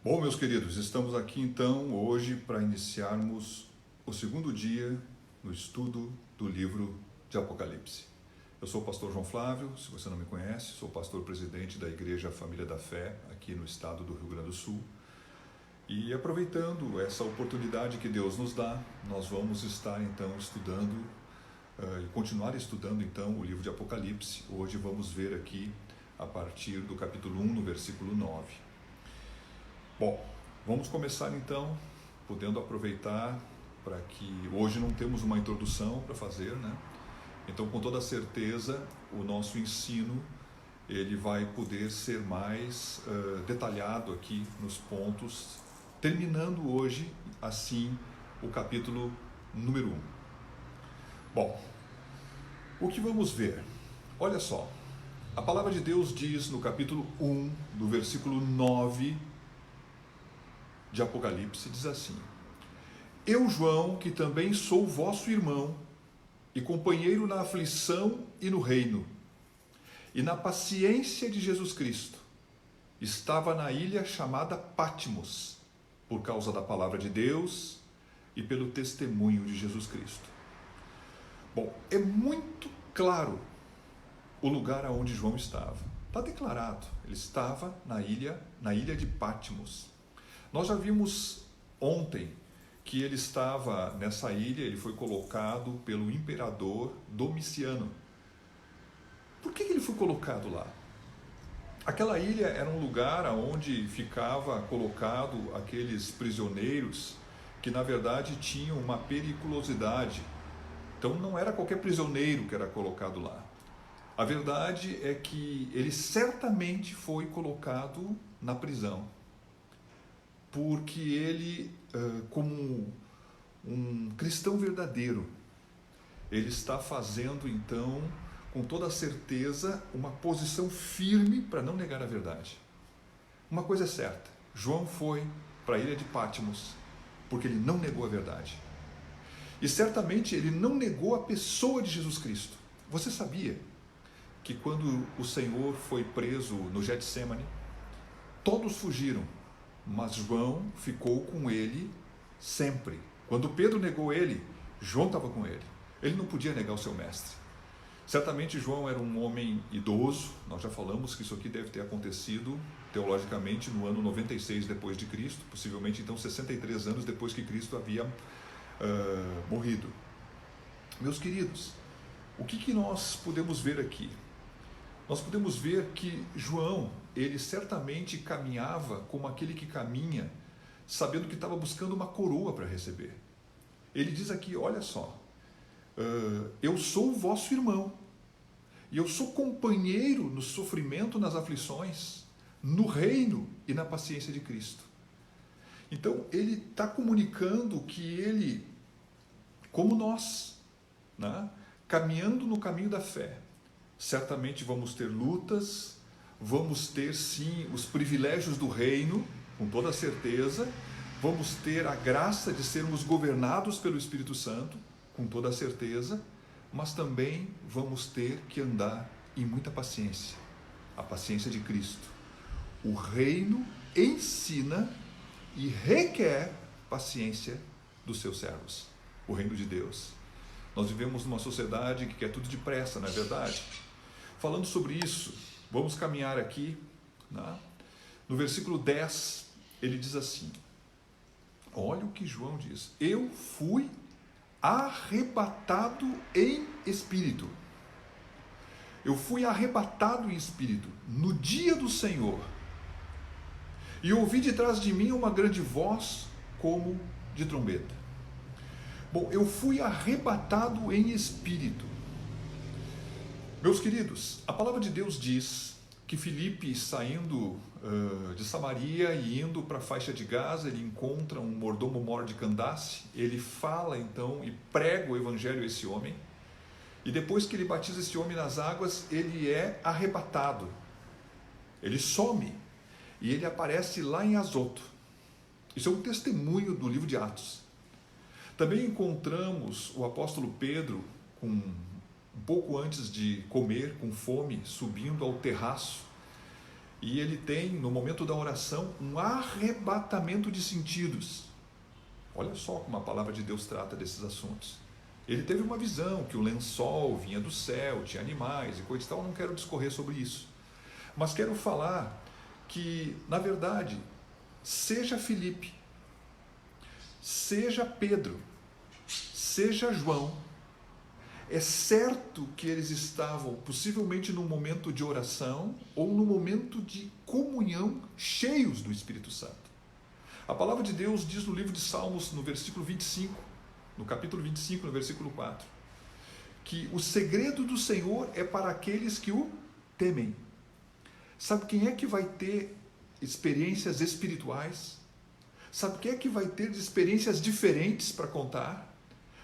Bom, meus queridos, estamos aqui então hoje para iniciarmos o segundo dia no estudo do livro de Apocalipse. Eu sou o pastor João Flávio, se você não me conhece, sou pastor presidente da Igreja Família da Fé aqui no estado do Rio Grande do Sul. E aproveitando essa oportunidade que Deus nos dá, nós vamos estar então estudando e continuar estudando então o livro de Apocalipse. Hoje vamos ver aqui a partir do capítulo 1, no versículo 9. Bom, vamos começar então, podendo aproveitar para que hoje não temos uma introdução para fazer, né? Então, com toda certeza, o nosso ensino ele vai poder ser mais detalhado aqui nos pontos, terminando hoje, assim, o capítulo número 1. Bom, o que vamos ver? Olha só, a palavra de Deus diz no capítulo 1, do versículo 9 de Apocalipse, diz assim: Eu, João, que também sou vosso irmão e companheiro na aflição e no reino, e na paciência de Jesus Cristo, estava na ilha chamada Patmos, por causa da palavra de Deus e pelo testemunho de Jesus Cristo. Bom, é muito claro o lugar aonde João estava. Está declarado, ele estava na ilha de Patmos. Nós já vimos ontem que ele estava nessa ilha, ele foi colocado pelo imperador Domiciano. Por que ele foi colocado lá? Aquela ilha era um lugar onde ficava colocado aqueles prisioneiros que na verdade tinham uma periculosidade. Então não era qualquer prisioneiro que era colocado lá. A verdade é que ele certamente foi colocado na prisão, porque ele, como um cristão verdadeiro, ele está fazendo então, com toda certeza, uma posição firme para não negar a verdade. Uma coisa é certa, João foi para a ilha de Patmos porque ele não negou a verdade. E certamente ele não negou a pessoa de Jesus Cristo. Você sabia que quando o Senhor foi preso no Getsemane, todos fugiram, mas João ficou com ele sempre. Quando Pedro negou ele, João estava com ele. Ele não podia negar o seu mestre. Certamente João era um homem idoso. Nós já falamos que isso aqui deve ter acontecido teologicamente no ano 96 depois de Cristo, possivelmente então 63 anos depois que Cristo havia morrido. Meus queridos, o que nós podemos ver aqui? Nós podemos ver que João, ele certamente caminhava como aquele que caminha, sabendo que estava buscando uma coroa para receber. Ele diz aqui, olha só, eu sou o vosso irmão, e eu sou companheiro no sofrimento, nas aflições, no reino e na paciência de Cristo. Então, ele está comunicando que ele, como nós, né, caminhando no caminho da fé, certamente vamos ter lutas, vamos ter sim os privilégios do reino, com toda certeza, vamos ter a graça de sermos governados pelo Espírito Santo, com toda certeza, mas também vamos ter que andar em muita paciência, a paciência de Cristo. O reino ensina e requer paciência dos seus servos, o reino de Deus. Nós vivemos numa sociedade que quer tudo depressa, não é verdade? Falando sobre isso, vamos caminhar aqui, né? No versículo 10, ele diz assim, olha o que João diz: eu fui arrebatado em espírito. Eu fui arrebatado em espírito no dia do Senhor, e ouvi de trás de mim uma grande voz como de trombeta. Bom, eu fui arrebatado em espírito. Meus queridos, a palavra de Deus diz que Filipe, saindo de Samaria e indo para a faixa de Gaza, ele encontra um mordomo-mor de Candace, ele fala então e prega o evangelho a esse homem, e depois que ele batiza esse homem nas águas, ele é arrebatado, ele some, e ele aparece lá em Azoto. Isso é um testemunho do livro de Atos. Também encontramos o apóstolo Pedro um pouco antes de comer, com fome, subindo ao terraço e ele tem, no momento da oração, um arrebatamento de sentidos. Olha só como a palavra de Deus trata desses assuntos. Ele teve uma visão que o lençol vinha do céu, tinha animais e coisa e tal. Eu não quero discorrer sobre isso, mas quero falar que, na verdade, seja Filipe, seja Pedro, seja João, é certo que eles estavam possivelmente num momento de oração ou num momento de comunhão, cheios do Espírito Santo. A palavra de Deus diz no livro de Salmos, no versículo 25, no capítulo 25, no versículo 4, que o segredo do Senhor é para aqueles que o temem. Sabe quem é que vai ter experiências espirituais? Sabe quem é que vai ter experiências diferentes para contar?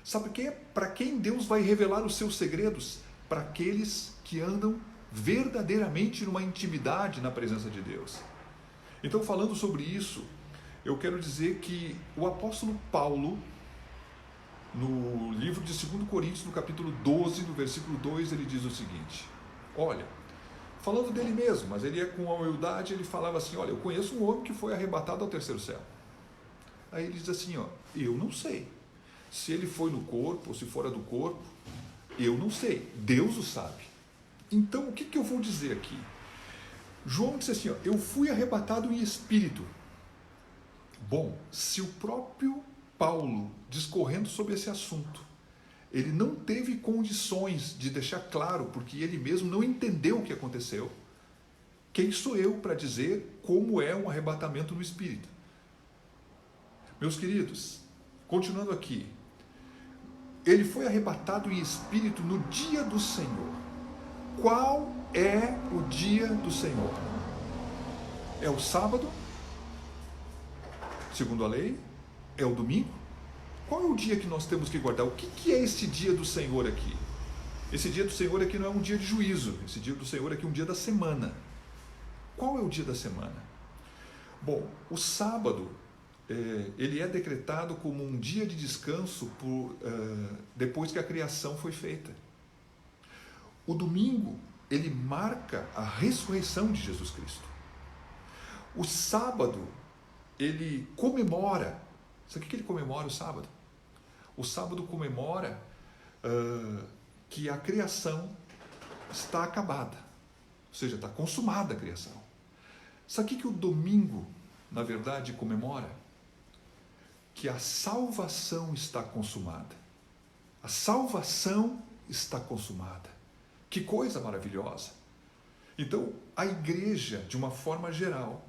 Sabe para quem Deus vai revelar os seus segredos? Para aqueles que andam verdadeiramente numa intimidade na presença de Deus. Então, falando sobre isso, eu quero dizer que o apóstolo Paulo, no livro de 2 Coríntios, no capítulo 12, no versículo 2, ele diz o seguinte: olha, falando dele mesmo, mas ele com a humildade, ele falava assim: olha, eu conheço um homem que foi arrebatado ao terceiro céu. Aí ele diz assim: ó, eu não sei se ele foi no corpo ou se fora do corpo, eu não sei, Deus o sabe. Então, o que eu vou dizer aqui? João disse assim: ó, eu fui arrebatado em espírito. Bom, se o próprio Paulo, discorrendo sobre esse assunto, ele não teve condições de deixar claro, porque ele mesmo não entendeu o que aconteceu, quem sou eu para dizer como é um arrebatamento no espírito? Meus queridos, continuando aqui, ele foi arrebatado em espírito no dia do Senhor. Qual é o dia do Senhor? É o sábado, segundo a lei? É o domingo? Qual é o dia que nós temos que guardar? O que é esse dia do Senhor aqui? Esse dia do Senhor aqui não é um dia de juízo. Esse dia do Senhor aqui é um dia da semana. Qual é o dia da semana? Bom, o sábado, ele é decretado como um dia de descanso depois que a criação foi feita. O domingo, ele marca a ressurreição de Jesus Cristo. O sábado, ele comemora. Sabe o que ele comemora o sábado? O sábado comemora que a criação está acabada. Ou seja, está consumada a criação. Sabe o que o domingo, na verdade, comemora? Que a salvação está consumada. A salvação está consumada. Que coisa maravilhosa! Então, a igreja, de uma forma geral,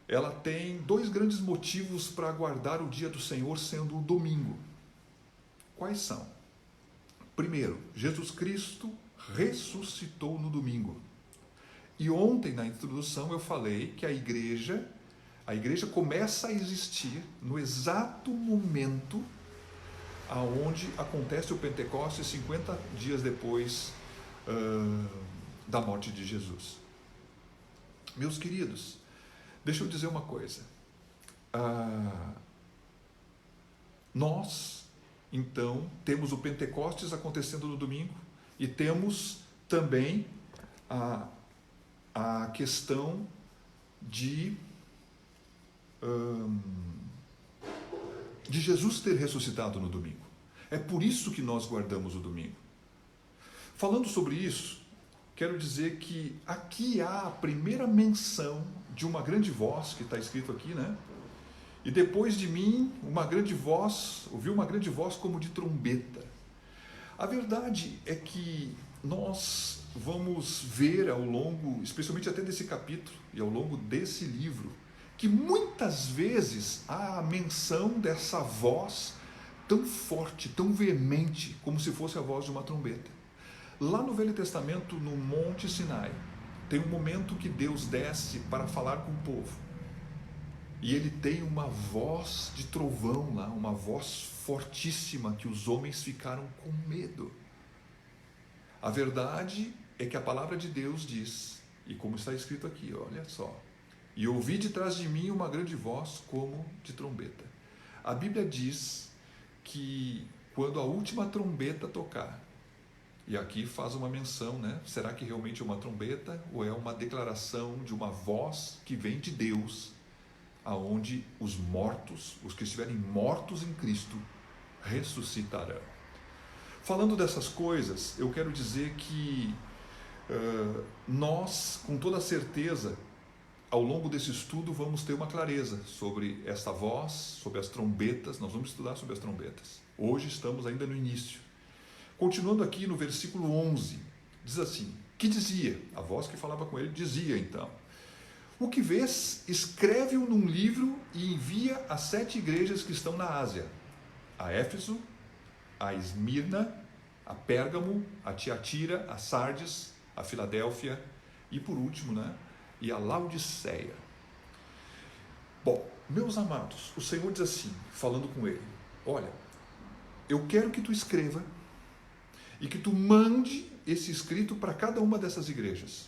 ela tem dois grandes motivos para aguardar o dia do Senhor sendo o domingo. Quais são? Primeiro, Jesus Cristo ressuscitou no domingo. E ontem, na introdução, eu falei que a igreja começa a existir no exato momento aonde acontece o Pentecostes, 50 dias depois da morte de Jesus. Meus queridos, deixa eu dizer uma coisa. Nós, então, temos o Pentecostes acontecendo no domingo e temos também a questão de Jesus ter ressuscitado no domingo. É por isso que nós guardamos o domingo. Falando sobre isso, quero dizer que aqui há a primeira menção de uma grande voz, que está escrito aqui, né? E depois de mim, ouvi uma grande voz como de trombeta. A verdade é que nós vamos ver ao longo, especialmente até desse capítulo, e ao longo desse livro, que muitas vezes há a menção dessa voz tão forte, tão veemente, como se fosse a voz de uma trombeta. Lá no Velho Testamento, no Monte Sinai, tem um momento que Deus desce para falar com o povo. E ele tem uma voz de trovão lá, uma voz fortíssima, que os homens ficaram com medo. A verdade é que a palavra de Deus diz, e como está escrito aqui, olha só: e ouvi de trás de mim uma grande voz como de trombeta. A Bíblia diz que quando a última trombeta tocar, E aqui faz uma menção, né? Será que realmente é uma trombeta ou é uma declaração de uma voz que vem de Deus, aonde os mortos, os que estiverem mortos em Cristo, ressuscitarão? Falando dessas coisas, eu quero dizer que nós, com toda certeza, ao longo desse estudo, vamos ter uma clareza sobre esta voz, sobre as trombetas. Nós vamos estudar sobre as trombetas. Hoje estamos ainda no início. Continuando aqui no versículo 11, diz assim: que dizia, a voz que falava com ele dizia então: o que vês, escreve-o num livro e envia às 7 igrejas que estão na Ásia: a Éfeso, a Esmirna, a Pérgamo, a Tiatira, a Sardes, a Filadélfia e por último, né, e a Laodiceia. Bom, meus amados, o Senhor diz assim, falando com ele: olha, eu quero que tu escreva e que tu mande esse escrito para cada uma dessas igrejas.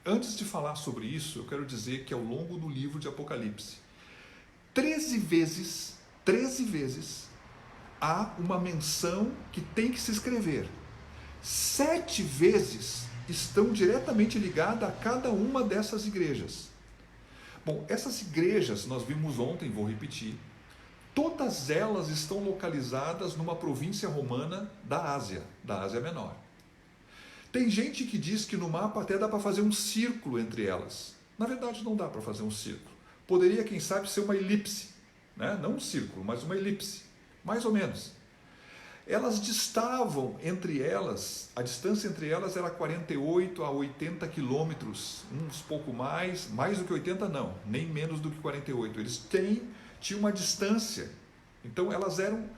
Antes de falar sobre isso, eu quero dizer que ao longo do livro de Apocalipse, 13 vezes, há uma menção que tem que se escrever. 7 vezes estão diretamente ligadas a cada uma dessas igrejas. Bom, essas igrejas, nós vimos ontem, vou repetir, todas elas estão localizadas numa província romana da Ásia Menor. Tem gente que diz que no mapa até dá para fazer um círculo entre elas. Na verdade, não dá para fazer um círculo. Poderia, quem sabe, ser uma elipse, né? Não um círculo, mas uma elipse, mais ou menos. Elas distavam entre elas, a distância entre elas era 48 a 80 quilômetros, uns pouco mais do que 80 não, nem menos do que 48. Eles tinham uma distância, então elas eram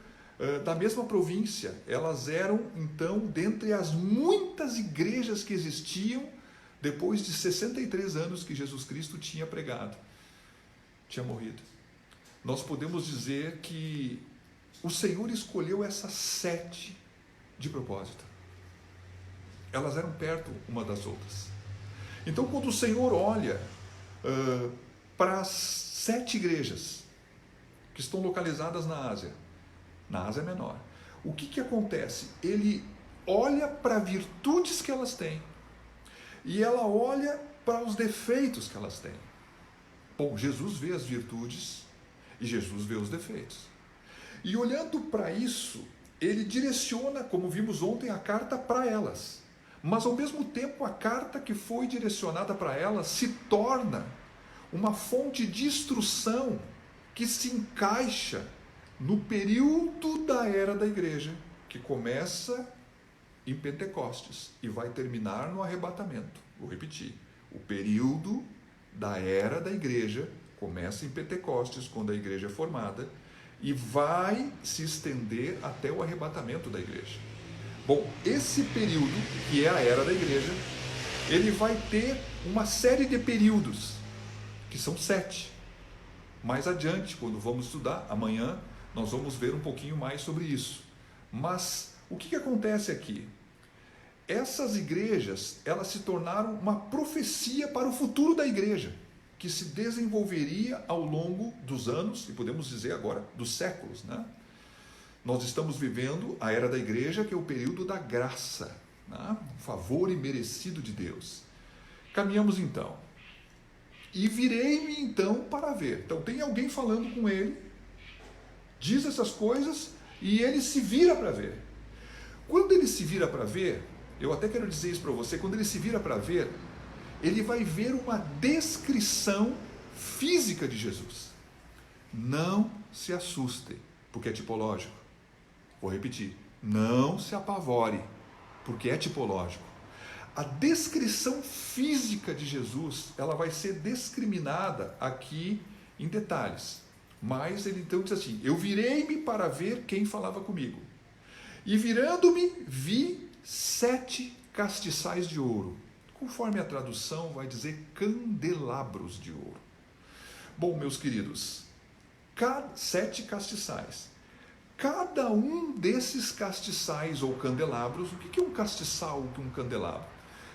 da mesma província, elas eram então dentre as muitas igrejas que existiam depois de 63 anos que Jesus Cristo tinha pregado, tinha morrido. Nós podemos dizer que o Senhor escolheu essas 7 de propósito. Elas eram perto uma das outras. Então, quando o Senhor olha para as 7 igrejas que estão localizadas na Ásia Menor, o que acontece? Ele olha para as virtudes que elas têm e ela olha para os defeitos que elas têm. Bom, Jesus vê as virtudes e Jesus vê os defeitos. E olhando para isso, ele direciona, como vimos ontem, a carta para elas. Mas ao mesmo tempo, a carta que foi direcionada para elas se torna uma fonte de instrução que se encaixa no período da era da igreja, que começa em Pentecostes e vai terminar no arrebatamento. Vou repetir. O período da era da igreja começa em Pentecostes, quando a igreja é formada, e vai se estender até o arrebatamento da igreja. Bom, esse período, que é a era da igreja, ele vai ter uma série de períodos, que são 7. Mais adiante, quando vamos estudar, amanhã, nós vamos ver um pouquinho mais sobre isso. Mas o que acontece aqui? Essas igrejas, elas se tornaram uma profecia para o futuro da igreja, que se desenvolveria ao longo dos anos, e podemos dizer agora, dos séculos, né? Nós estamos vivendo a era da igreja, que é o período da graça, né? O favor imerecido de Deus. Caminhamos então. E virei-me então para ver. Então tem alguém falando com ele, diz essas coisas, e ele se vira para ver. Quando ele se vira para ver, eu até quero dizer isso para você, quando ele se vira para ver, ele vai ver uma descrição física de Jesus. Não se assustem, porque é tipológico. Vou repetir, não se apavore, porque é tipológico. A descrição física de Jesus, ela vai ser discriminada aqui em detalhes. Mas ele então diz assim: eu virei-me para ver quem falava comigo. E virando-me, vi 7 castiçais de ouro. Conforme a tradução vai dizer candelabros de ouro. Bom, meus queridos, 7 castiçais. Cada um desses castiçais ou candelabros, o que é um castiçal ou um candelabro?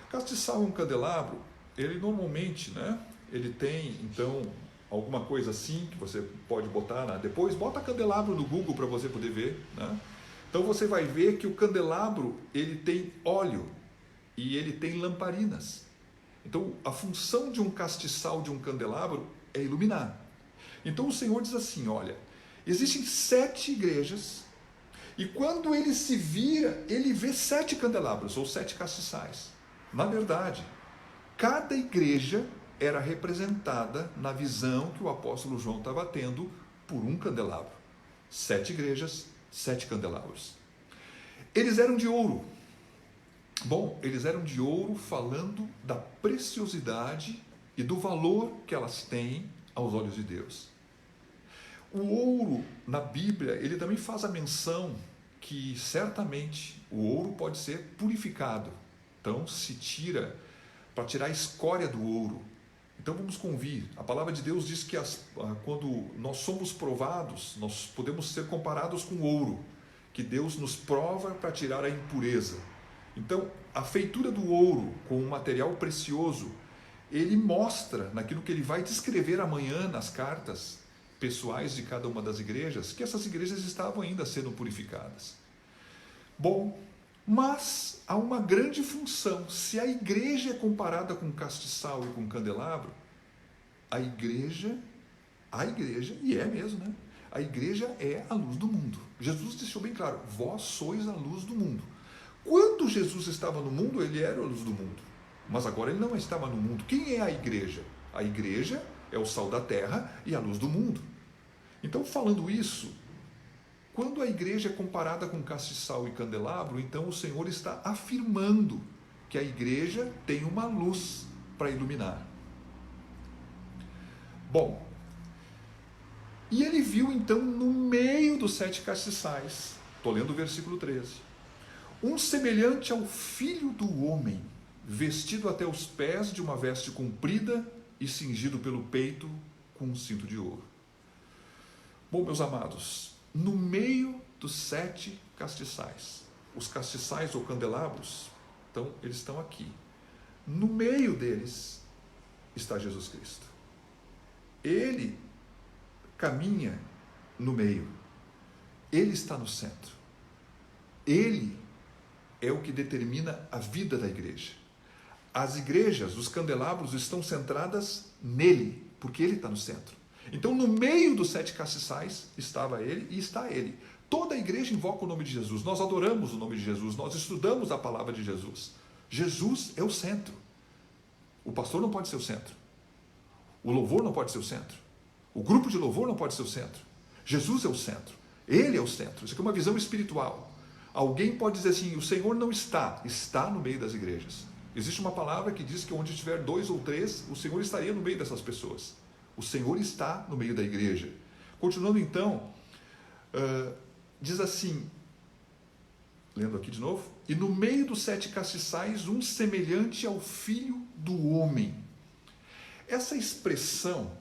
Castiçal ou um candelabro, ele normalmente, né, ele tem, então, alguma coisa assim, que você pode botar, depois bota candelabro no Google para você poder ver, né? Então você vai ver que o candelabro, ele tem óleo e ele tem lamparinas. Então a função de um castiçal, de um candelabro, é iluminar. Então o Senhor diz assim, olha, existem 7 igrejas e quando ele se vira, ele vê 7 candelabros ou 7 castiçais. Na verdade, cada igreja era representada na visão que o apóstolo João estava tendo por um candelabro. 7 igrejas, 7 candelabros. Eles eram de ouro. Bom, eles eram de ouro falando da preciosidade e do valor que elas têm aos olhos de Deus. O ouro, na Bíblia, ele também faz a menção que certamente o ouro pode ser purificado. Então, se tira, para tirar a escória do ouro. Então, vamos convir. A palavra de Deus diz que quando nós somos provados, nós podemos ser comparados com ouro, que Deus nos prova para tirar a impureza. Então, a feitura do ouro com um material precioso, ele mostra, naquilo que ele vai descrever amanhã nas cartas pessoais de cada uma das igrejas, que essas igrejas estavam ainda sendo purificadas. Bom, mas há uma grande função. Se a igreja é comparada com castiçal e com candelabro, a igreja, e é mesmo, né? A igreja é a luz do mundo. Jesus deixou bem claro, vós sois a luz do mundo. Quando Jesus estava no mundo, ele era a luz do mundo. Mas agora ele não estava no mundo. Quem é a igreja? A igreja é o sal da terra e a luz do mundo. Então, falando isso, quando a igreja é comparada com castiçal e candelabro, então o Senhor está afirmando que a igreja tem uma luz para iluminar. Bom, e ele viu então no meio dos 7 castiçais, estou lendo o versículo 13, um semelhante ao filho do homem, vestido até os pés de uma veste comprida e cingido pelo peito com um cinto de ouro. Bom, meus amados, no meio dos 7 castiçais, os castiçais ou candelabros, então eles estão aqui. No meio deles está Jesus Cristo. Ele caminha no meio. Ele está no centro. Ele é o que determina a vida da igreja. As igrejas, os candelabros estão centradas nele, porque ele está no centro. Então, no meio dos 7 castiçais estava ele e está ele. Toda a igreja invoca o nome de Jesus. Nós adoramos o nome de Jesus. Nós estudamos a palavra de Jesus. Jesus é o centro. O pastor não pode ser o centro. O louvor não pode ser o centro. O grupo de louvor não pode ser o centro. Jesus é o centro. Ele é o centro. Isso aqui é uma visão espiritual. Alguém pode dizer assim, o Senhor não está no meio das igrejas. Existe uma palavra que diz que onde tiver 2 ou 3, o Senhor estaria no meio dessas pessoas. O Senhor está no meio da igreja. Continuando então, diz assim, lendo aqui de novo, e no meio dos 7 castiçais, um semelhante ao Filho do Homem. Essa expressão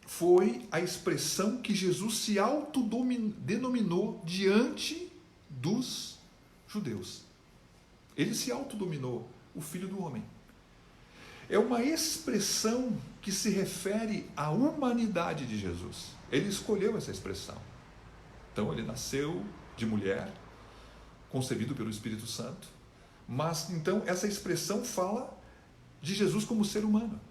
foi a expressão que Jesus se autodenominou diante dos judeus. Ele se autodominou, o Filho do Homem. É uma expressão que se refere à humanidade de Jesus. Ele escolheu essa expressão. Então, ele nasceu de mulher, concebido pelo Espírito Santo, mas, então, essa expressão fala de Jesus como ser humano.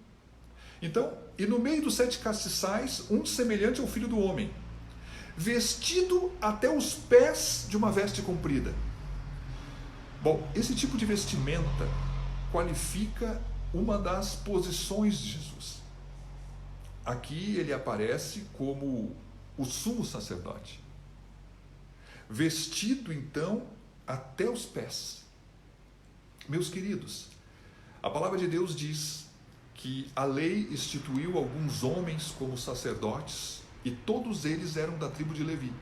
Então, e no meio dos 7 castiçais, um semelhante ao Filho do Homem, vestido até os pés de uma veste comprida. Bom, esse tipo de vestimenta qualifica uma das posições de Jesus. Aqui ele aparece como o sumo sacerdote, vestido então até os pés. Meus queridos, a palavra de Deus diz que a lei instituiu alguns homens como sacerdotes e todos eles eram da tribo de Levi.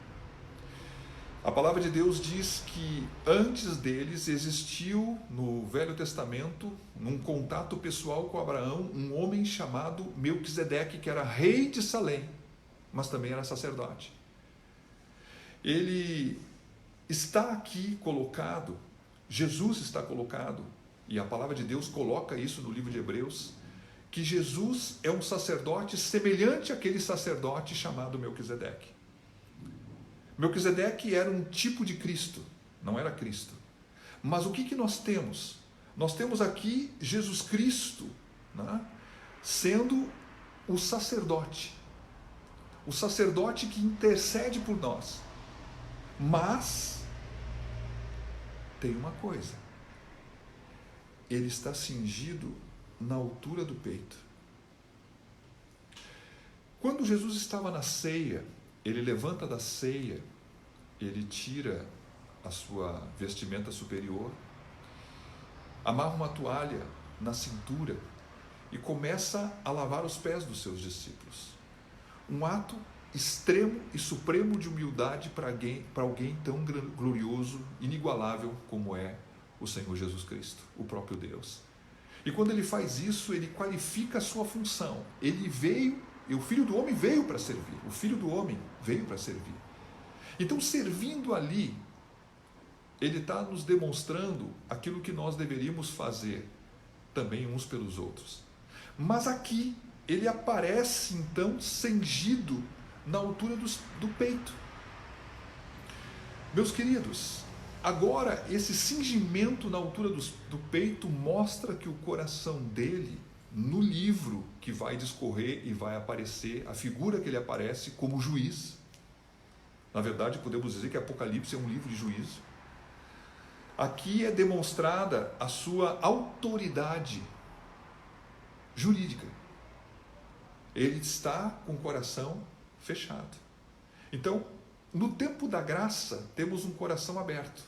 A palavra de Deus diz que antes deles existiu no Velho Testamento, num contato pessoal com Abraão, um homem chamado Melquisedeque, que era rei de Salém, mas também era sacerdote. Ele está aqui colocado, Jesus está colocado, e a palavra de Deus coloca isso no livro de Hebreus, que Jesus é um sacerdote semelhante àquele sacerdote chamado Melquisedeque. Melquisedeque era um tipo de Cristo, não era Cristo. Mas o que nós temos? Nós temos aqui Jesus Cristo, né, sendo o sacerdote que intercede por nós. Mas tem uma coisa: ele está cingido na altura do peito. Quando Jesus estava na ceia, ele levanta da ceia, ele tira a sua vestimenta superior, amarra uma toalha na cintura e começa a lavar os pés dos seus discípulos. Um ato extremo e supremo de humildade para alguém tão glorioso, inigualável como é o Senhor Jesus Cristo, o próprio Deus. E quando ele faz isso, ele qualifica a sua função. Ele veio, e o Filho do Homem veio para servir. O Filho do Homem veio para servir. Então, servindo ali, ele está nos demonstrando aquilo que nós deveríamos fazer também uns pelos outros. Mas aqui, ele aparece então cingido na altura do peito. Meus queridos, agora esse cingimento na altura do peito mostra que o coração dele, no livro que vai discorrer e vai aparecer, a figura que ele aparece como juiz. Na verdade, podemos dizer que Apocalipse é um livro de juízo. Aqui é demonstrada a sua autoridade jurídica. Ele está com o coração fechado. Então, no tempo da graça, temos um coração aberto.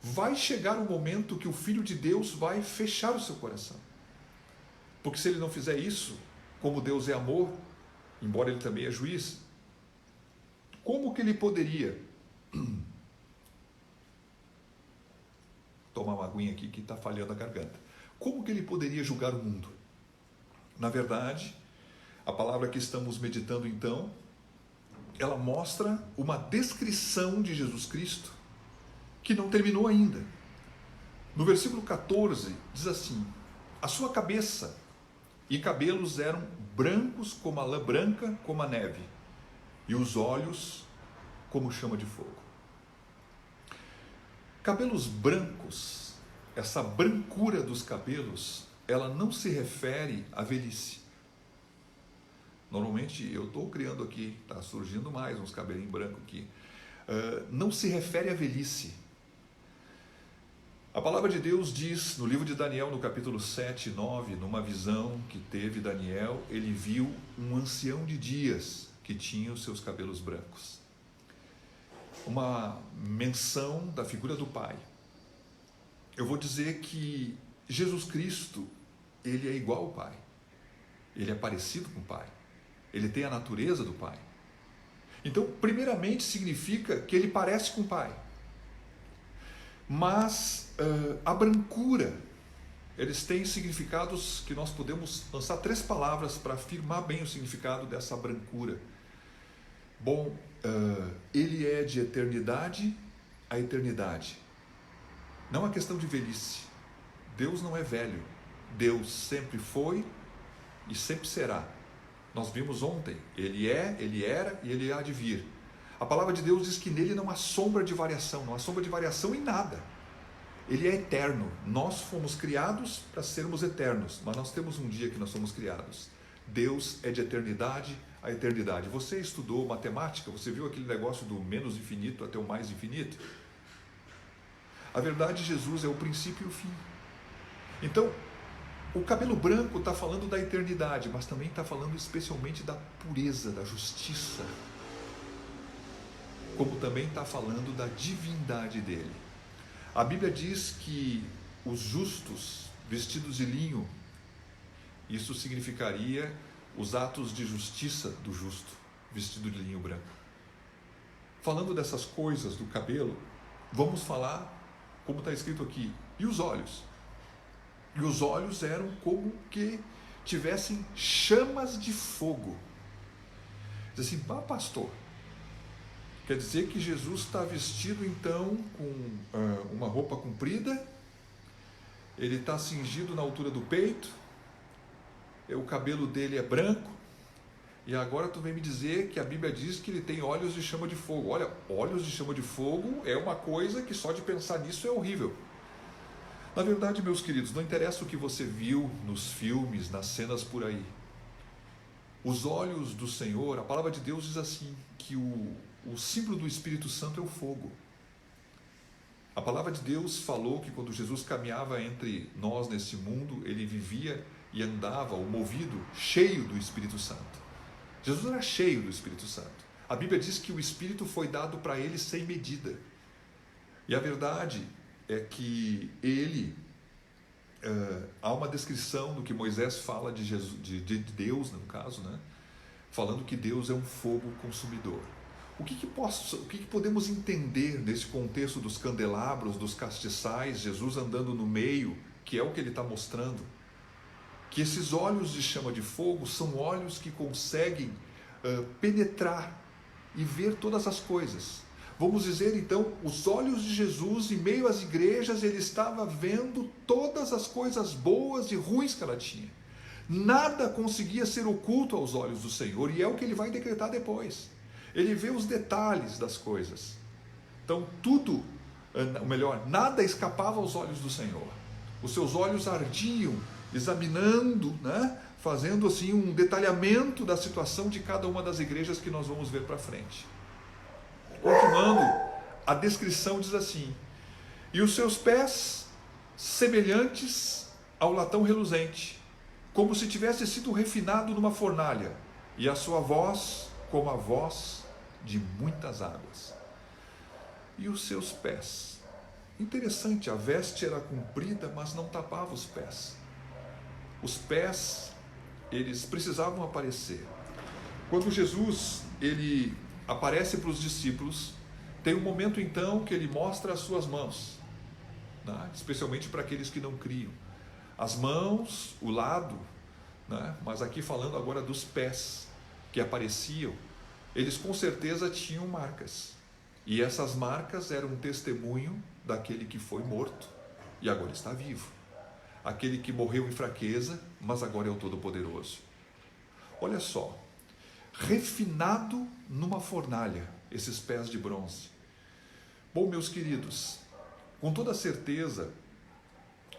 Vai chegar um momento que o Filho de Deus vai fechar o seu coração. Porque se ele não fizer isso, como Deus é amor, embora ele também é juiz, como que ele poderia... tomar uma aguinha aqui que está falhando a garganta. Como que ele poderia julgar o mundo? Na verdade, a palavra que estamos meditando então, ela mostra uma descrição de Jesus Cristo que não terminou ainda. No versículo 14, diz assim: a sua cabeça e cabelos eram brancos como a lã branca, como a neve, e os olhos como chama de fogo. Cabelos brancos, essa brancura dos cabelos, ela não se refere à velhice. Normalmente eu estou criando aqui, está surgindo mais uns cabelinhos brancos aqui. Não se refere à velhice. A palavra de Deus diz no livro de Daniel, no capítulo 7 e 9, numa visão que teve Daniel, ele viu um ancião de dias que tinha os seus cabelos brancos. Uma menção da figura do Pai. Eu vou dizer que Jesus Cristo, ele é igual ao Pai. Ele é parecido com o Pai. Ele tem a natureza do Pai. Então, primeiramente, significa que ele parece com o Pai. Mas a brancura, eles têm significados que nós podemos lançar 3 palavras para afirmar bem o significado dessa brancura. Bom, ele é de eternidade a eternidade. Não é uma questão de velhice. Deus não é velho. Deus sempre foi e sempre será. Nós vimos ontem, ele é, ele era e ele há de vir. A palavra de Deus diz que nele não há sombra de variação, não há sombra de variação em nada. Ele é eterno. Nós fomos criados para sermos eternos, mas nós temos um dia que nós somos criados. Deus é de eternidade a eternidade. Você estudou matemática? Você viu aquele negócio do menos infinito até o mais infinito? A verdade, Jesus é o princípio e o fim. Então, o cabelo branco está falando da eternidade, mas também está falando especialmente da pureza, da justiça, como também está falando da divindade dele. A Bíblia diz que os justos, vestidos de linho, isso significaria os atos de justiça do justo, vestido de linho branco. Falando dessas coisas do cabelo, vamos falar, como está escrito aqui, e os olhos? E os olhos eram como que tivessem chamas de fogo. Diz assim, pastor, quer dizer que Jesus está vestido então com uma roupa comprida, ele está cingido na altura do peito, o cabelo dele é branco, E agora tu vem me dizer que a Bíblia diz que ele tem olhos de chama de fogo. Olha, olhos de chama de fogo é uma coisa que só de pensar nisso é horrível. Na verdade, meus queridos, não interessa o que você viu nos filmes, nas cenas por aí. Os olhos do Senhor, a palavra de Deus diz assim, que o símbolo do Espírito Santo é o fogo. A palavra de Deus falou que quando Jesus caminhava entre nós nesse mundo, ele vivia e andava, ou movido, cheio do Espírito Santo. Jesus era cheio do Espírito Santo. A Bíblia diz que o Espírito foi dado para ele sem medida. E a verdade é que há uma descrição do que Moisés fala de Deus, no caso, né? Falando que Deus é um fogo consumidor. O que podemos entender nesse contexto dos candelabros, dos castiçais, Jesus andando no meio, que é o que ele está mostrando? Que esses olhos de chama de fogo são olhos que conseguem penetrar e ver todas as coisas. Vamos dizer então, os olhos de Jesus em meio às igrejas, ele estava vendo todas as coisas boas e ruins que ela tinha. Nada conseguia ser oculto aos olhos do Senhor, e é o que ele vai decretar depois. Ele vê os detalhes das coisas. Então tudo, ou melhor, nada escapava aos olhos do Senhor. Os seus olhos ardiam, examinando, né? Fazendo assim um detalhamento da situação de cada uma das igrejas que nós vamos ver para frente. Continuando, a descrição diz assim: e os seus pés semelhantes ao latão reluzente, como se tivesse sido refinado numa fornalha, e a sua voz como a voz de muitas águas. E os seus pés. Interessante, a veste era comprida, mas não tapava os pés. Os pés, eles precisavam aparecer. Quando Jesus, ele aparece para os discípulos, tem um momento então que ele mostra as suas mãos, né? Especialmente para aqueles que não criam. As mãos, o lado, né? Mas aqui falando agora dos pés que apareciam, eles com certeza tinham marcas. E essas marcas eram um testemunho daquele que foi morto e agora está vivo. Aquele que morreu em fraqueza, mas agora é o Todo-Poderoso. Olha só, refinado numa fornalha, esses pés de bronze. Bom, meus queridos, com toda certeza,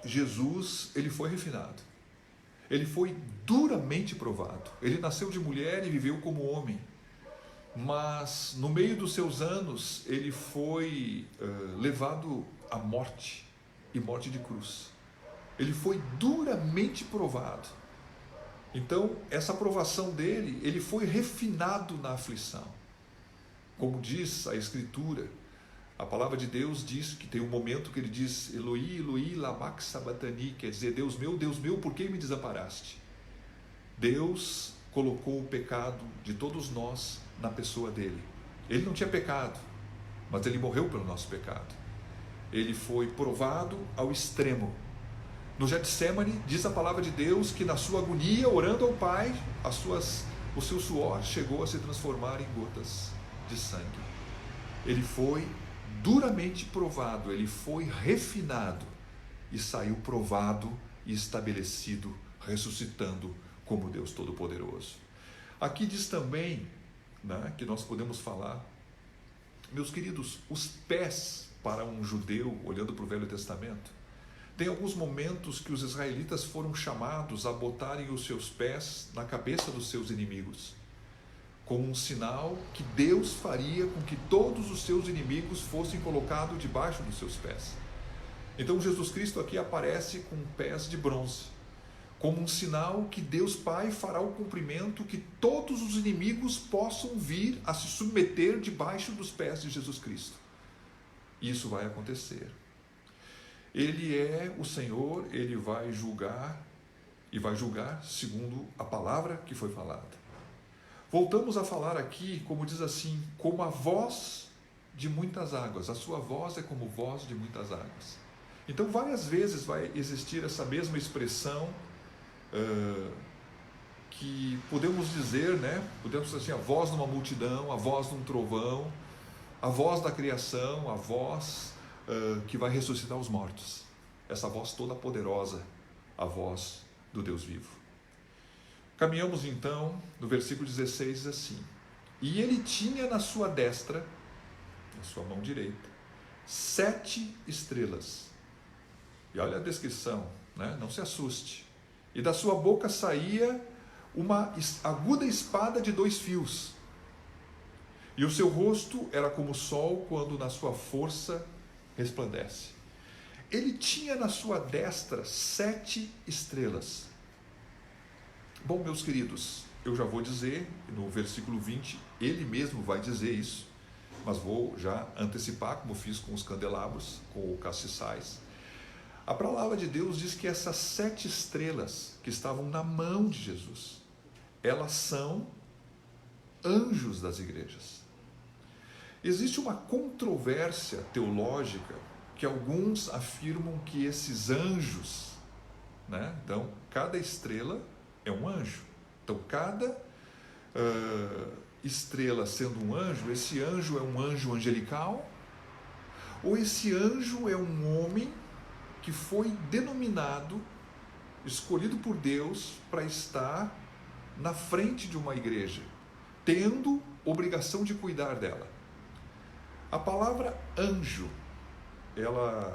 Jesus, ele foi refinado. Ele foi duramente provado. Ele nasceu de mulher e viveu como homem. Mas no meio dos seus anos, ele foi levado à morte, e morte de cruz. Ele foi duramente provado. Então, essa provação dele, ele foi refinado na aflição. Como diz a Escritura, a palavra de Deus diz que tem um momento que ele diz: Eloi, Eloi, lama sabachthani, quer dizer, Deus meu, por que me desamparaste? Deus colocou o pecado de todos nós na pessoa dele. Ele não tinha pecado, mas ele morreu pelo nosso pecado. Ele foi provado ao extremo. No Getsemane, diz a palavra de Deus que na sua agonia, orando ao Pai, o seu suor chegou a se transformar em gotas de sangue. Ele foi duramente provado, ele foi refinado e saiu provado e estabelecido, ressuscitando como Deus Todo-Poderoso. Aqui diz também, né, que nós podemos falar, meus queridos, os pés para um judeu, olhando para o Velho Testamento, tem alguns momentos que os israelitas foram chamados a botarem os seus pés na cabeça dos seus inimigos, como um sinal que Deus faria com que todos os seus inimigos fossem colocados debaixo dos seus pés. Então Jesus Cristo aqui aparece com pés de bronze, como um sinal que Deus Pai fará o cumprimento que todos os inimigos possam vir a se submeter debaixo dos pés de Jesus Cristo. Isso vai acontecer. Ele é o Senhor, ele vai julgar, e vai julgar segundo a palavra que foi falada. Voltamos a falar aqui, como diz assim, como a voz de muitas águas. A sua voz é como voz de muitas águas. Então, várias vezes vai existir essa mesma expressão, que podemos dizer, né? Podemos dizer assim, a voz numa multidão, a voz num trovão, a voz da criação, a voz que vai ressuscitar os mortos. Essa voz toda poderosa, a voz do Deus vivo. Caminhamos então, no versículo 16 diz assim: e ele tinha na sua destra, na sua mão direita, 7 estrelas. E olha a descrição, né? Não se assuste. E da sua boca saía uma aguda espada de 2 fios. E o seu rosto era como o sol quando na sua força resplandece. Ele tinha na sua destra 7 estrelas. Bom, meus queridos, eu já vou dizer, no versículo 20, ele mesmo vai dizer isso, mas vou já antecipar, como fiz com os candelabros, com o castiçais. A palavra de Deus diz que essas 7 estrelas que estavam na mão de Jesus, elas são anjos das igrejas. Existe uma controvérsia teológica que alguns afirmam que esses anjos, né? Então, cada estrela é um anjo. Então, cada estrela sendo um anjo, esse anjo é um anjo angelical, ou esse anjo é um homem que foi denominado, escolhido por Deus para estar na frente de uma igreja, tendo obrigação de cuidar dela. A palavra anjo,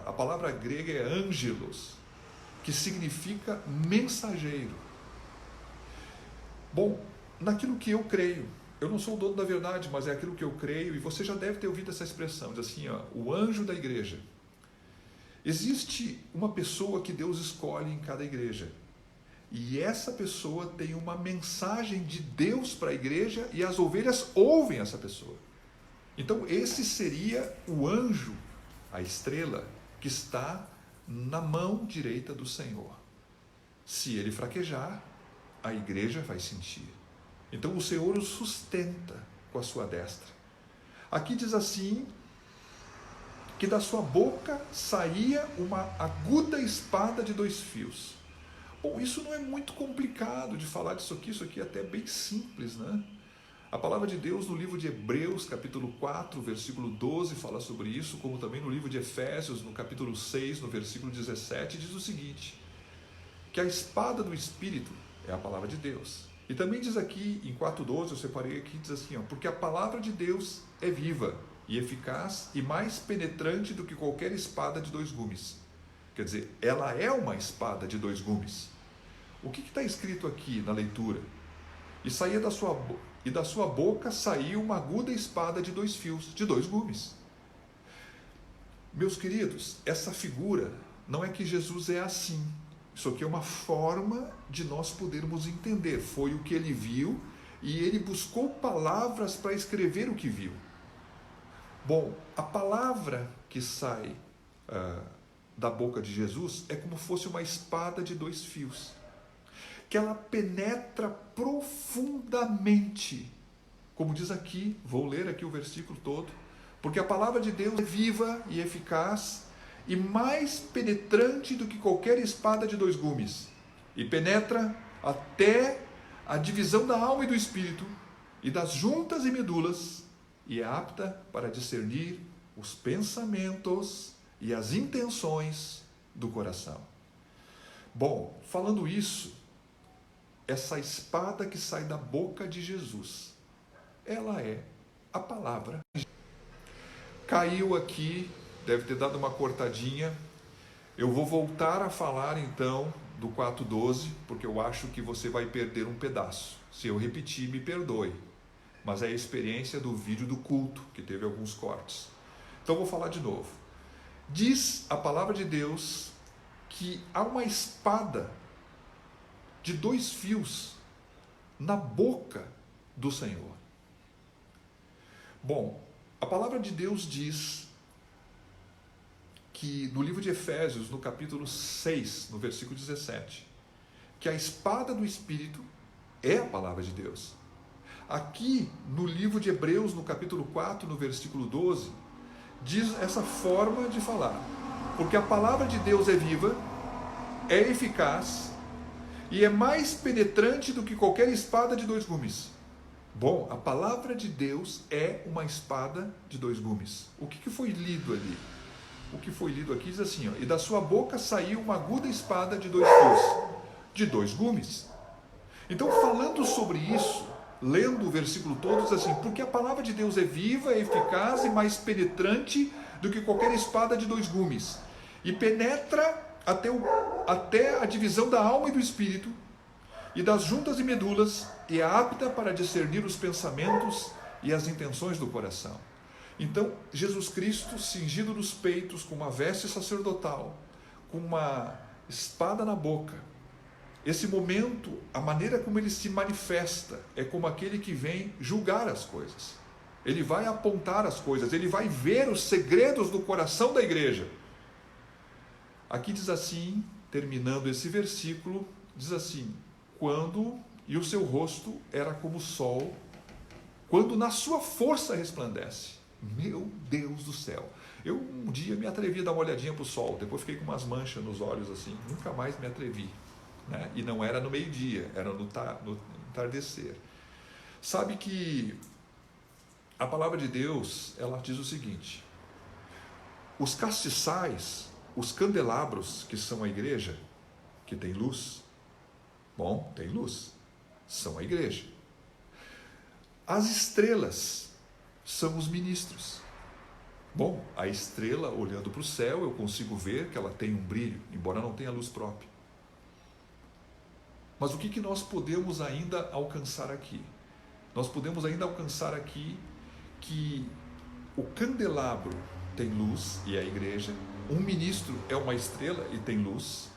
a palavra grega é angelos, que significa mensageiro. Bom, naquilo que eu creio, eu não sou o dono da verdade, mas é aquilo que eu creio, e você já deve ter ouvido essa expressão, diz assim, ó, o anjo da igreja. Existe uma pessoa que Deus escolhe em cada igreja, e essa pessoa tem uma mensagem de Deus para a igreja, e as ovelhas ouvem essa pessoa. Então esse seria o anjo, a estrela, que está na mão direita do Senhor. Se ele fraquejar, a igreja vai sentir. Então o Senhor o sustenta com a sua destra. Aqui diz assim, que da sua boca saía uma aguda espada de 2 fios. Bom, isso não é muito complicado de falar disso aqui, isso aqui é até bem simples, né? A palavra de Deus no livro de Hebreus, capítulo 4, versículo 12, fala sobre isso, como também no livro de Efésios, no capítulo 6, no versículo 17, diz o seguinte, que a espada do Espírito é a palavra de Deus. E também diz aqui, em 4,12, eu separei aqui, diz assim, ó, porque a palavra de Deus é viva e eficaz e mais penetrante do que qualquer espada de 2 gumes. Quer dizer, ela é uma espada de 2 gumes. O que está escrito aqui na leitura? E da sua boca saiu uma aguda espada de 2 fios, de 2 gumes. Meus queridos, essa figura não é que Jesus é assim. Isso aqui é uma forma de nós podermos entender. Foi o que ele viu e ele buscou palavras para escrever o que viu. Bom, a palavra que sai da boca de Jesus é como fosse uma espada de 2 fios, que ela penetra profundamente, como diz aqui, vou ler aqui o versículo todo, porque a palavra de Deus é viva e eficaz e mais penetrante do que qualquer espada de 2 gumes, e penetra até a divisão da alma e do espírito, e das juntas e medulas, e é apta para discernir os pensamentos e as intenções do coração. Bom, falando isso, essa espada que sai da boca de Jesus, ela é a palavra. Caiu aqui, deve ter dado uma cortadinha. Eu vou voltar a falar então do 4,12, porque eu acho que você vai perder um pedaço. Se eu repetir, me perdoe. Mas é a experiência do vídeo do culto, que teve alguns cortes. Então vou falar de novo. Diz a palavra de Deus que há uma espada de 2 fios na boca do Senhor. Bom, a palavra de Deus diz que no livro de Efésios, no capítulo 6, no versículo 17, que a espada do Espírito é a palavra de Deus. Aqui no livro de Hebreus, no capítulo 4, no versículo 12, diz essa forma de falar, porque a palavra de Deus é viva, é eficaz e é mais penetrante do que qualquer espada de 2 gumes. Bom, a palavra de Deus é uma espada de 2 gumes. O que foi lido ali? O que foi lido aqui diz assim, ó, e da sua boca saiu uma aguda espada de 2 fios, de 2 gumes. Então, falando sobre isso, lendo o versículo todo, diz assim: porque a palavra de Deus é viva, é eficaz e mais penetrante do que qualquer espada de dois gumes, e penetra até a divisão da alma e do espírito, e das juntas e medulas, e é apta para discernir os pensamentos e as intenções do coração. Então, Jesus Cristo, cingido nos peitos, com uma veste sacerdotal, com uma espada na boca, esse momento, a maneira como ele se manifesta, é como aquele que vem julgar as coisas. Ele vai apontar as coisas, ele vai ver os segredos do coração da igreja. Aqui diz assim, terminando esse versículo, diz assim: e o seu rosto era como o sol, quando na sua força resplandece. Meu Deus do céu! Eu um dia me atrevi a dar uma olhadinha para o sol, depois fiquei com umas manchas nos olhos assim, nunca mais me atrevi. Né? E não era no meio-dia, era no entardecer. Sabe que a palavra de Deus, ela diz o seguinte: os castiçais, os candelabros, que são a igreja, que tem luz, tem luz, são a igreja. As estrelas são os ministros. A estrela, olhando para o céu, eu consigo ver que ela tem um brilho, embora não tenha luz própria. Mas o que nós podemos ainda alcançar aqui? Nós podemos ainda alcançar aqui que o candelabro tem luz, e é a igreja. Um ministro é uma estrela e tem luz,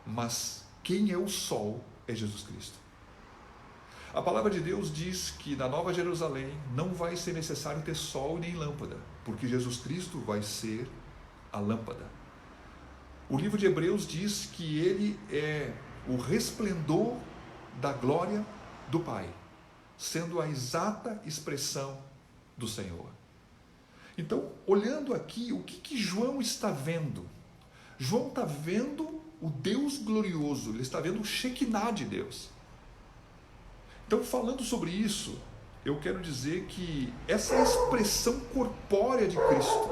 mas quem é o sol é Jesus Cristo. A palavra de Deus diz que na Nova Jerusalém não vai ser necessário ter sol nem lâmpada, porque Jesus Cristo vai ser a lâmpada. O livro de Hebreus diz que ele é o resplendor da glória do Pai, sendo a exata expressão do Senhor. Então, olhando aqui, o que João está vendo? João está vendo o Deus glorioso, ele está vendo o Shekinah de Deus. Então, falando sobre isso, eu quero dizer que essa expressão corpórea de Cristo,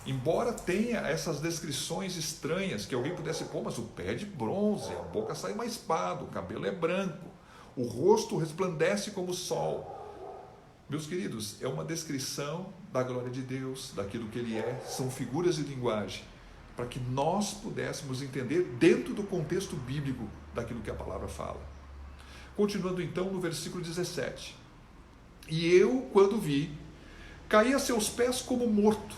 embora tenha essas descrições estranhas, que alguém pudesse, mas o pé é de bronze, a boca sai uma espada, o cabelo é branco, o rosto resplandece como o sol. Meus queridos, é uma descrição da glória de Deus, daquilo que Ele é, são figuras de linguagem, para que nós pudéssemos entender dentro do contexto bíblico daquilo que a palavra fala. Continuando então no versículo 17. E eu, quando vi, caí a seus pés como morto,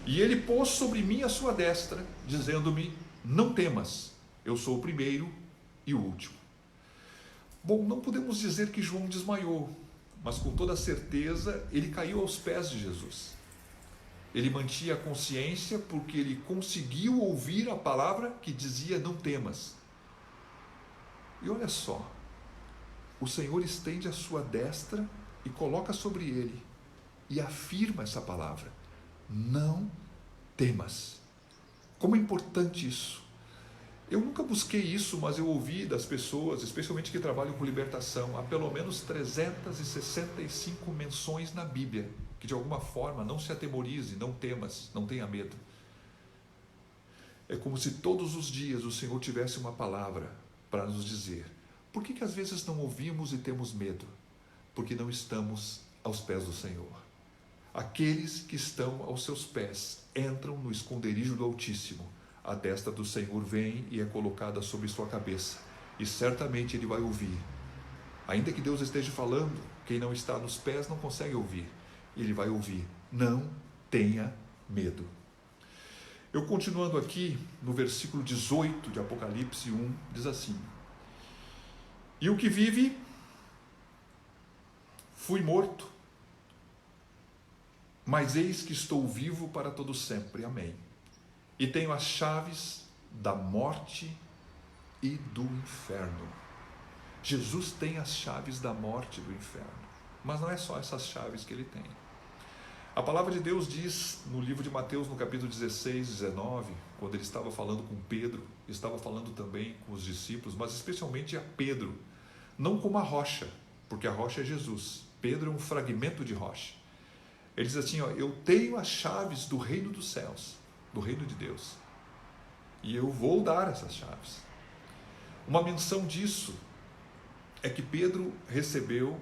e ele pôs sobre mim a sua destra, dizendo-me: não temas, eu sou o primeiro e o último. Não podemos dizer que João desmaiou, mas com toda certeza ele caiu aos pés de Jesus. Ele mantinha a consciência porque ele conseguiu ouvir a palavra que dizia: não temas. E olha só, o Senhor estende a sua destra e coloca sobre ele e afirma essa palavra: não temas. Como é importante isso. Eu nunca busquei isso, mas eu ouvi das pessoas, especialmente que trabalham com libertação, há pelo menos 365 menções na Bíblia, que de alguma forma: não se atemorize, não temas, não tenha medo. É como se todos os dias o Senhor tivesse uma palavra para nos dizer. Por que às vezes não ouvimos e temos medo? Porque não estamos aos pés do Senhor. Aqueles que estão aos seus pés entram no esconderijo do Altíssimo. A destra do Senhor vem e é colocada sobre sua cabeça, e certamente ele vai ouvir. Ainda que Deus esteja falando, quem não está nos pés não consegue ouvir. Ele vai ouvir: não tenha medo. Eu continuando aqui, no versículo 18 de Apocalipse 1, diz assim: e o que vive, fui morto, mas eis que estou vivo para todo sempre. Amém. E tenho as chaves da morte e do inferno. Jesus tem as chaves da morte e do inferno. Mas não é só essas chaves que ele tem. A palavra de Deus diz no livro de Mateus, no capítulo 16, 19, quando ele estava falando com Pedro, estava falando também com os discípulos, mas especialmente a Pedro, não como a rocha, porque a rocha é Jesus. Pedro é um fragmento de rocha. Ele diz assim: eu tenho as chaves do reino dos céus, do reino de Deus, e eu vou dar essas chaves. Uma menção disso é que Pedro recebeu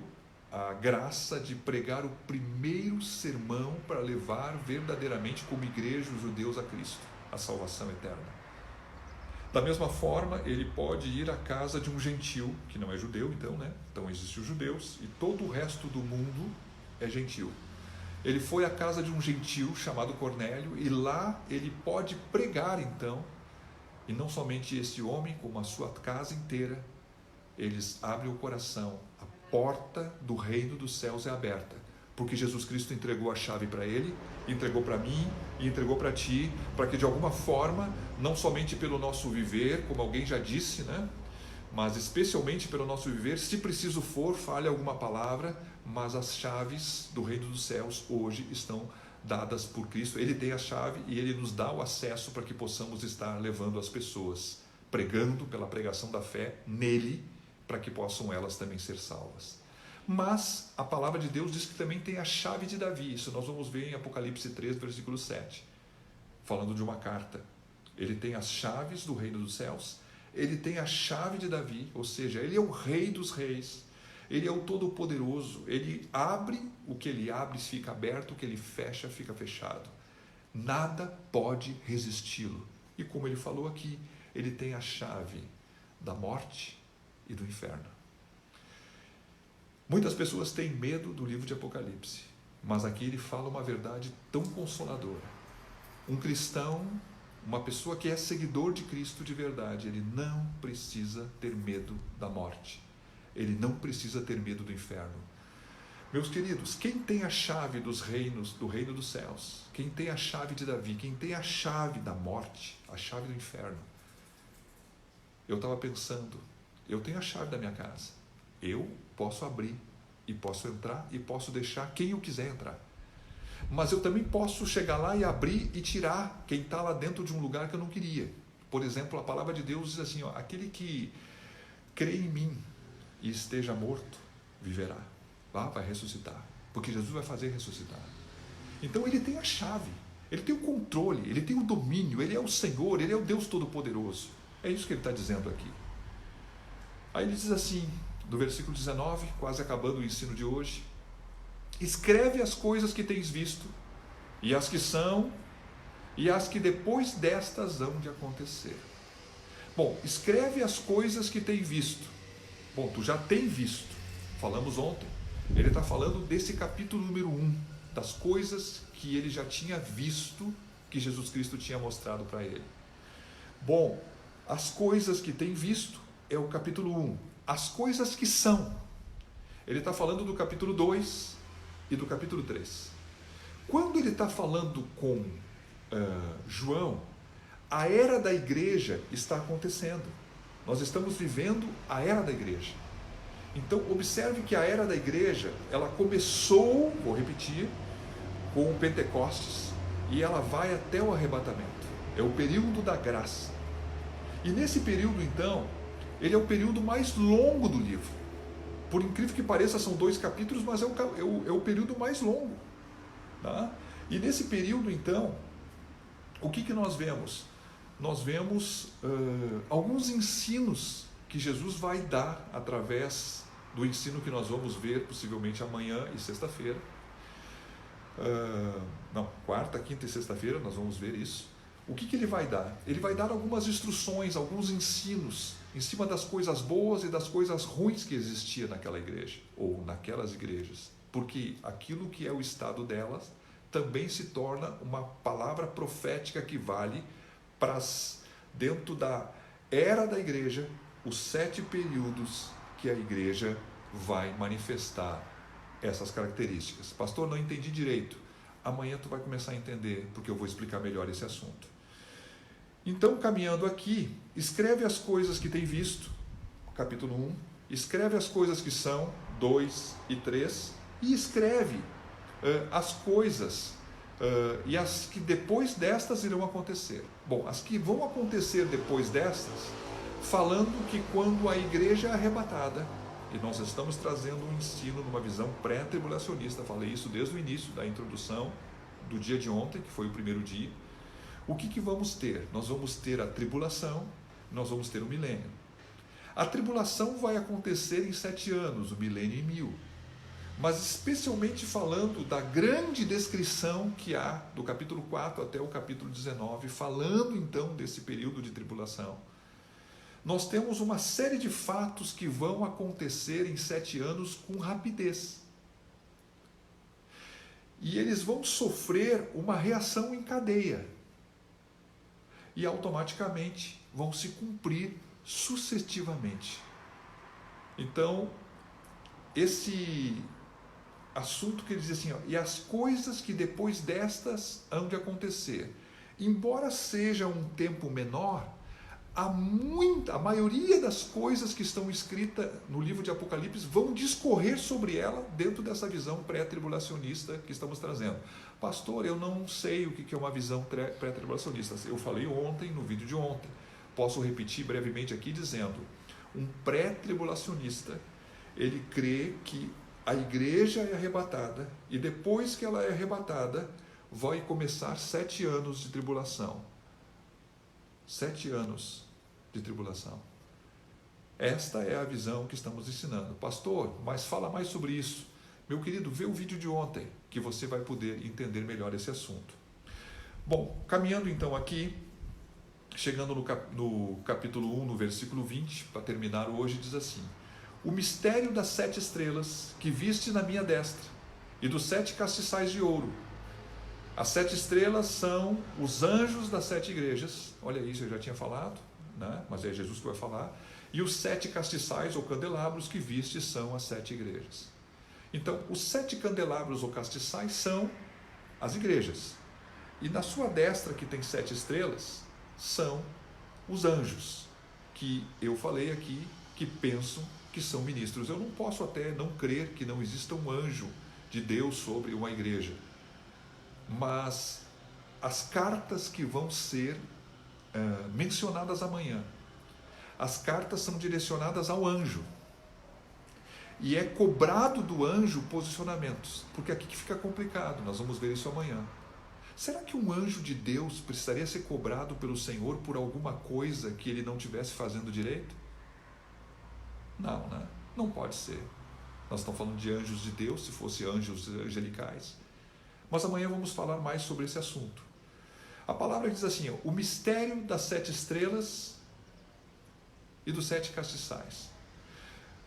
a graça de pregar o primeiro sermão para levar verdadeiramente como igreja os judeus a Cristo, a salvação eterna. Da mesma forma, ele pode ir à casa de um gentil, que não é judeu, então, né? Então existem os judeus e todo o resto do mundo é gentil. Ele foi à casa de um gentil chamado Cornélio e lá ele pode pregar, então, e não somente esse homem, como a sua casa inteira, eles abrem o coração, a porta do reino dos céus é aberta, porque Jesus Cristo entregou a chave para ele, entregou para mim e entregou para ti, para que de alguma forma, não somente pelo nosso viver, como alguém já disse, né? Mas especialmente pelo nosso viver, se preciso for, fale alguma palavra, mas as chaves do reino dos céus hoje estão dadas por Cristo. Ele tem a chave e ele nos dá o acesso para que possamos estar levando as pessoas, pregando pela pregação da fé nele, para que possam elas também ser salvas. Mas a palavra de Deus diz que também tem a chave de Davi. Isso nós vamos ver em Apocalipse 3, versículo 7, falando de uma carta. Ele tem as chaves do reino dos céus, ele tem a chave de Davi, ou seja, ele é o rei dos reis, ele é o todo-poderoso, ele abre, o que ele abre fica aberto, o que ele fecha fica fechado. Nada pode resisti-lo. E como ele falou aqui, ele tem a chave da morte e do inferno. Muitas pessoas têm medo do livro de Apocalipse, mas aqui ele fala uma verdade tão consoladora. Um cristão, uma pessoa que é seguidor de Cristo de verdade, ele não precisa ter medo da morte. Ele não precisa ter medo do inferno. Meus queridos, quem tem a chave dos reinos, do reino dos céus, quem tem a chave de Davi, quem tem a chave da morte, a chave do inferno, eu estava pensando, eu tenho a chave da minha casa, eu posso abrir e posso entrar e posso deixar quem eu quiser entrar. Mas eu também posso chegar lá e abrir e tirar quem está lá dentro de um lugar que eu não queria. Por exemplo, a palavra de Deus diz assim, ó, aquele que crê em mim e esteja morto, viverá. Vai ressuscitar, porque Jesus vai fazer ressuscitar. Então ele tem a chave, ele tem o controle, ele tem o domínio, ele é o Senhor, ele é o Deus Todo-Poderoso. É isso que ele está dizendo aqui. Aí ele diz assim, do versículo 19, quase acabando o ensino de hoje: escreve as coisas que tens visto, e as que são, e as que depois destas hão de acontecer. Bom, escreve as coisas que tens visto. Bom, tu já tem visto, falamos ontem. Ele está falando desse capítulo número 1, das coisas que ele já tinha visto, que Jesus Cristo tinha mostrado para ele. Bom, as coisas que tem visto é o capítulo 1. As coisas que são, ele está falando do capítulo 2 e do capítulo 3. Quando ele está falando com João, a era da igreja está acontecendo. Nós estamos vivendo a era da igreja. Então, observe que a era da igreja, ela começou, vou repetir, com o Pentecostes, e ela vai até o arrebatamento. É o período da graça. E nesse período, então, ele é o período mais longo do livro. Por incrível que pareça, são 2 capítulos, mas é o período mais longo. Tá? E nesse período, então, o que nós vemos? Nós vemos alguns ensinos que Jesus vai dar através do ensino que nós vamos ver possivelmente amanhã e sexta-feira. Quarta, quinta e sexta-feira nós vamos ver isso. O que ele vai dar? Ele vai dar algumas instruções, alguns ensinos em cima das coisas boas e das coisas ruins que existia naquela igreja, ou naquelas igrejas. Porque aquilo que é o estado delas também se torna uma palavra profética que vale para dentro da era da igreja, os 7 períodos que a igreja vai manifestar essas características. Pastor, não entendi direito. Amanhã tu vai começar a entender, porque eu vou explicar melhor esse assunto. Então, caminhando aqui, escreve as coisas que tem visto, capítulo 1, escreve as coisas que são, 2 e 3, e escreve as coisas e as que depois destas irão acontecer. Bom, as que vão acontecer depois destas, falando que quando a igreja é arrebatada, e nós estamos trazendo um ensino numa visão pré-tribulacionista, falei isso desde o início da introdução do dia de ontem, que foi o primeiro dia. O que vamos ter? Nós vamos ter a tribulação, nós vamos ter o milênio. A tribulação vai acontecer em 7 anos, o milênio em 1000. Mas especialmente falando da grande descrição que há do capítulo 4 até o capítulo 19, falando então desse período de tribulação. Nós temos uma série de fatos que vão acontecer em 7 anos com rapidez. E eles vão sofrer uma reação em cadeia. E automaticamente vão se cumprir sucessivamente. Então, esse assunto que ele diz assim, ó, e as coisas que depois destas hão de acontecer, embora seja um tempo menor, a maioria das coisas que estão escritas no livro de Apocalipse vão discorrer sobre ela dentro dessa visão pré-tribulacionista que estamos trazendo. Pastor, eu não sei o que é uma visão pré-tribulacionista. Eu falei ontem, no vídeo de ontem. Posso repetir brevemente aqui dizendo, um pré-tribulacionista, ele crê que a igreja é arrebatada e depois que ela é arrebatada, vai começar 7 anos de tribulação. 7 anos de tribulação. Esta é a visão que estamos ensinando. Pastor, mas fala mais sobre isso. Meu querido, vê o vídeo de ontem, que você vai poder entender melhor esse assunto. Bom, caminhando então aqui, chegando no capítulo 1, no versículo 20, para terminar hoje, diz assim: o mistério das 7 estrelas que viste na minha destra e dos 7 castiçais de ouro. As 7 estrelas são os anjos das 7 igrejas. Olha isso, eu já tinha falado, né? Mas é Jesus que vai falar. E os 7 castiçais ou candelabros que viste são as 7 igrejas. Então, os 7 candelabros ou castiçais são as igrejas. E na sua destra, que tem 7 estrelas, são os anjos, que eu falei aqui, que pensam que são ministros. Eu não posso até não crer que não exista um anjo de Deus sobre uma igreja. Mas as cartas que vão ser mencionadas amanhã, as cartas são direcionadas ao anjo. E é cobrado do anjo posicionamentos, porque aqui que fica complicado, nós vamos ver isso amanhã. Será que um anjo de Deus precisaria ser cobrado pelo Senhor por alguma coisa que ele não estivesse fazendo direito? Não, né? Não pode ser. Nós estamos falando de anjos de Deus, se fosse anjos angelicais. Mas amanhã vamos falar mais sobre esse assunto. A palavra diz assim, ó, o mistério das 7 estrelas e dos 7 castiçais.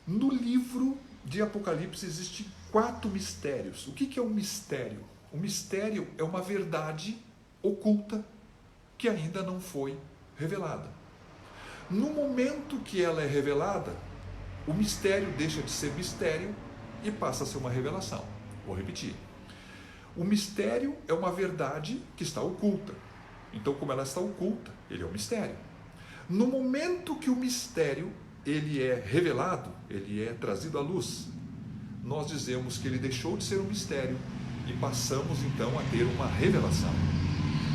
No livro de Apocalipse existem 4 mistérios. O que é um mistério? O mistério é uma verdade oculta que ainda não foi revelada. No momento que ela é revelada, o mistério deixa de ser mistério e passa a ser uma revelação. Vou repetir. O mistério é uma verdade que está oculta. Então, como ela está oculta, ele é um mistério. No momento que o mistério ele é revelado, ele é trazido à luz, nós dizemos que ele deixou de ser um mistério e passamos então a ter uma revelação.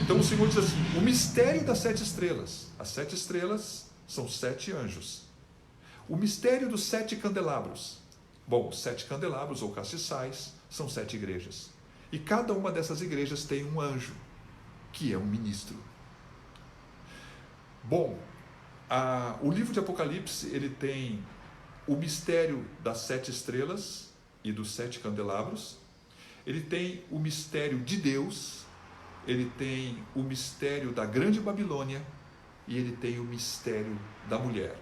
Então o Senhor diz assim, o mistério das 7 estrelas. As 7 estrelas são 7 anjos. O mistério dos 7 candelabros. Bom, os 7 candelabros ou castiçais são 7 igrejas. E cada uma dessas igrejas tem um anjo, que é um ministro. Bom, o livro de Apocalipse, ele tem o mistério das 7 estrelas e dos 7 candelabros. Ele tem o mistério de Deus, ele tem o mistério da grande Babilônia e ele tem o mistério da mulher.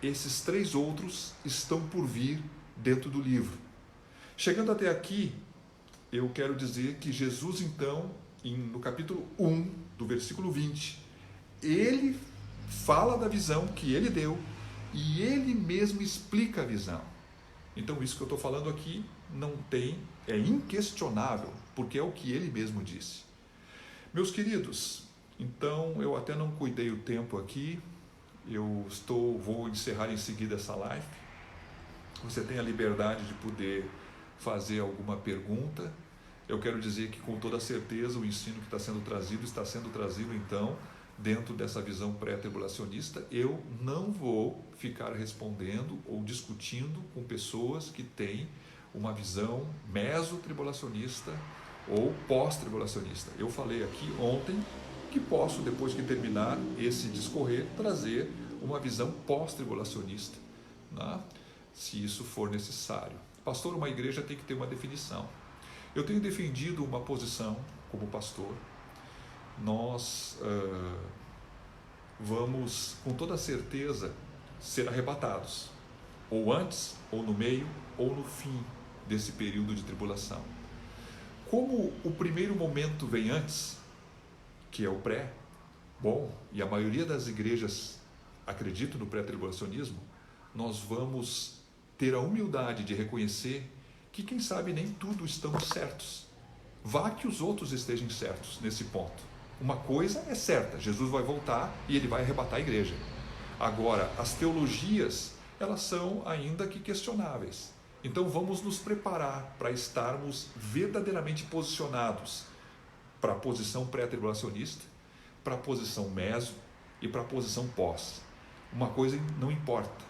Esses 3 outros estão por vir dentro do livro. Chegando até aqui, eu quero dizer que Jesus, então, no capítulo 1, do versículo 20, ele fala da visão que ele deu e ele mesmo explica a visão. Então, isso que eu estou falando aqui é inquestionável, porque é o que ele mesmo disse. Meus queridos, então eu até não cuidei o tempo aqui, vou encerrar em seguida essa live. Você tem a liberdade de poder fazer alguma pergunta. Eu quero dizer que com toda certeza o ensino que está sendo trazido então dentro dessa visão pré-tribulacionista. Eu não vou ficar respondendo ou discutindo com pessoas que têm uma visão mesotribulacionista ou pós-tribulacionista. Eu falei aqui ontem que posso, depois que terminar esse discorrer, trazer uma visão pós-tribulacionista, né? Se isso for necessário. Pastor, uma igreja tem que ter uma definição. Eu tenho defendido uma posição como pastor. Nós vamos, com toda certeza, ser arrebatados, ou antes, ou no meio, ou no fim desse período de tribulação. Como o primeiro momento vem antes, que é o pré, bom, e a maioria das igrejas acredita no pré-tribulacionismo, nós vamos ter a humildade de reconhecer que, quem sabe, nem tudo estamos certos. Vá que os outros estejam certos nesse ponto. Uma coisa é certa, Jesus vai voltar e ele vai arrebatar a igreja. Agora, as teologias, elas são ainda que questionáveis. Então vamos nos preparar para estarmos verdadeiramente posicionados para a posição pré-tribulacionista, para a posição meso e para a posição pós. Uma coisa não importa,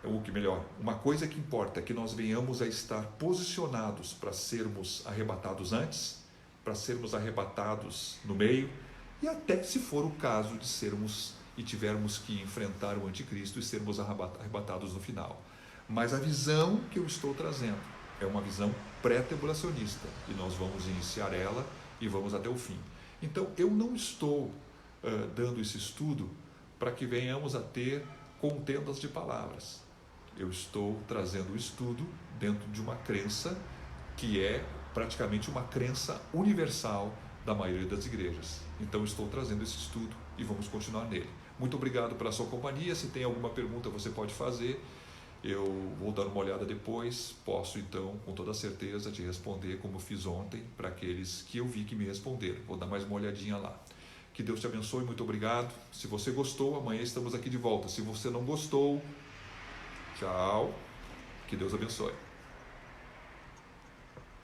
ou que melhor, uma coisa que importa é que nós venhamos a estar posicionados para sermos arrebatados antes, para sermos arrebatados no meio e até, se for o caso, de sermos e tivermos que enfrentar o anticristo e sermos arrebatados no final. Mas a visão que eu estou trazendo é uma visão pré-tribulacionista e nós vamos iniciar ela e vamos até o fim. Então eu não estou dando esse estudo para que venhamos a ter contendas de palavras. Eu estou trazendo o estudo dentro de uma crença que é praticamente uma crença universal da maioria das igrejas. Então estou trazendo esse estudo e vamos continuar nele. Muito obrigado pela sua companhia. Se tem alguma pergunta, você pode fazer. Eu vou dar uma olhada depois, posso então, com toda certeza, te responder como fiz ontem para aqueles que eu vi que me responderam. Vou dar mais uma olhadinha lá. Que Deus te abençoe, muito obrigado. Se você gostou, amanhã estamos aqui de volta. Se você não gostou, tchau. Que Deus abençoe.